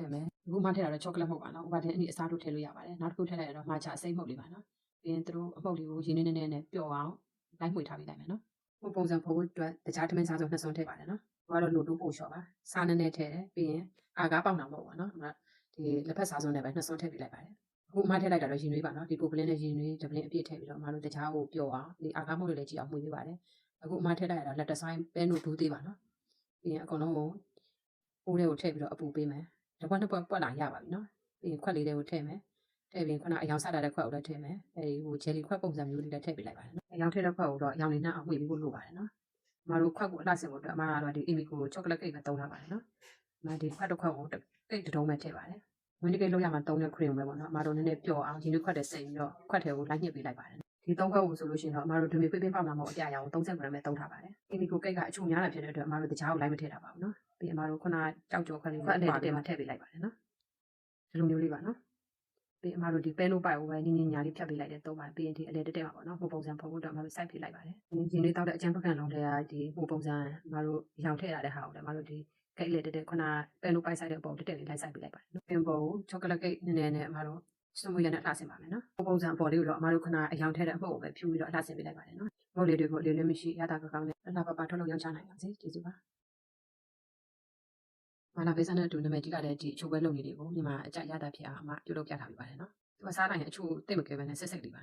ထဲမယ်အခုမှထည့်တာတော့ chocolate မဟုတ်ပါနော်ဥပဒေအနည်းအစားတို့ထည့်လို့ရပါတယ်နောက်တစ်ခုထည့်လိုက်ရတော့မှာချအစိမ့်မှုတ်လေးပါနော်ပြီးရင်တို့အမှုတ်လေးကိုရင်းနေနေနဲ့ပျော်အောင်လိုက်မှွေထားပေးလိုက်မယ်နော်ဟိုပုံစံဖို့အတွက်တခြားထမင်းစားစုံနှစ်စုံထည့်ပါတယ်နော်ဘာလို့လို့တိုးပို့လျှော့ပါစားနေနေထည့်တယ်ပြီးရင်အာကားပေါက်တာမဟုတ်ပါနော်ဒီလက်ဖက်စားစုံနဲ့ပဲနှစ်စုံထည့်ပေးလိုက်ပါတယ်အခုမှထည့်လိုက်တာတော့ရင်နွေးပါနော်ဒီပိုပလင်းနဲ့ရင်နွေးတပလင်းအပြည့်ထည့်ပြီးတော့မတို့တခြားကိုပျော်အောင်ဒီအာကားမှုတ်လေးကြည့်အောင်မှွေပေးပါတယ်အခုမှထည့်လိုက်ရတော့လက်တဆိုင်ပဲနို့ဒူးသေးပါနော်ပြီးရင်အကုန်လုံးကိုပိုးလေးကိုထည့်ပြီးတော့အပူပေးမယ်တစ်ခွက်နှစ်ခွက်ပွက်လာရပါပြီနော်ပြီးရင်ခွက်လေးတွေကိုထည့်မယ်ထည့်ပြီးခုနအယောင်ဆက်လာတဲ့ခွက်ကိုလည်းထည့်မယ်အဲဒီဟိုဂျယ်လီခွက်ပုံစံမျိုးလေးလည်းထည့်ပေးလိုက်ပါတယ်နော်အယောင်ထည့်တဲ့ခွက်ကိုတော့အယောင်လေးနဲ့အောင်မှွေပေးဖို့လိုပါတယ်နော်မတို့ခွက်ကိုအလှဆင်ဖို့အတွက်အမကတော့ဒီအီမီကိုချောကလက်ကိတ်ပဲသုံးထားပါတယ်နော်မဒီခွက်တစ်ခွက်ကိုကိတ်တစ်တုံးပဲထည့်ပါတယ်ဝင်းဒီကိတ်လောက်ရမှာသုံးတဲ့ခရင်ပဲပေါ့နော်အမတို့နည်းနည်းပျော်အောင်ရင်တွေခွက်တဲ့စိတ်ပြီးတော့ခွက်ထဲကိုလိုက်ညှစ်ပေးလိုက်ပါတယ်ဒီသုံးခွက်ကိုဆိုလို့ရှိရင်တော့အမတို့ဒမီပေးပေါက်လာမို့အပြာရောင်30 gram ပဲသုံးထားပါတယ်အီမီကိုကိတ်ကအချိုများလာဖြစ်တဲ့အတွက်အမတို့တခြားကိုလိုက်မထည့်တာပါဘူးနော်ပြီးအမတို့ခုနကြောက်ကြောခွက်လေးခွက်အလဲတက်မှာထည့်ပေးလိုက်ပါတယ်နော်ဒီလိုမျိုးလေးပါနော်ပြီးအမတို့ဒီပဲလို့ပိုက်ကိုပဲညင်ညာလေးဖြတ်ပေးလိုက်တယ်သုံးပါပြီးရင်ဒီအလဲတက်မှာပေါ့နော်ဟိုပုံစံဖုံးဖို့တော့အမတို့စိုက်ပေးလိုက်ပါတယ်ရင်လေးတောက်တဲ့အကျန်းပကံလုံးတွေကဒီဟိုပုံစံအမတို့ရောင်ထည့်ရတဲ့ဟာကိုလည်းအမတို့ဒီကိတ်လေတက်ခုနပဲလို့ပိုက်ဆိုင်တဲ့အပေါ်တက်လေးလိုက်စိုက်ပေးလိုက်ပါတယ်နော်ပင်ပေါ်ကိုချောကလက်ကိတ်နည်းနည်းနဲ့အမတို့စမွေရနဲ့အလှဆင်ပါမယ်နော်ဟိုပုံစံအပေါ်လေးကိုတော့အမတို့ခဏအယောင်ထည့်တဲ့အမှုတ်ကိုပဲဖြူပြီးတော့အလှဆင်ပေးလိုက်ပါတယ်နော်မဟုတ်လေတွေကိုအလေးလေးမရှိရတာကောင်းနဲ့အလှပပထုတ်လို့ရောင်းချနိုင်ပါစေကျေးဇူးပါမာလာဖေးစနဲ့အတူနာမည်ကြီးလာတဲ့ဒီအချိုးပဲလုပ်လေးတွေကိုဒီမှာအကြရတာဖြစ်အောင်အမပြုလုပ်ပြထားပေးပါတယ်နော်သူကစားနိုင်ရင်အချိုးတိတ်မကဲပဲနဲ့ဆက်ဆက်လေးပါ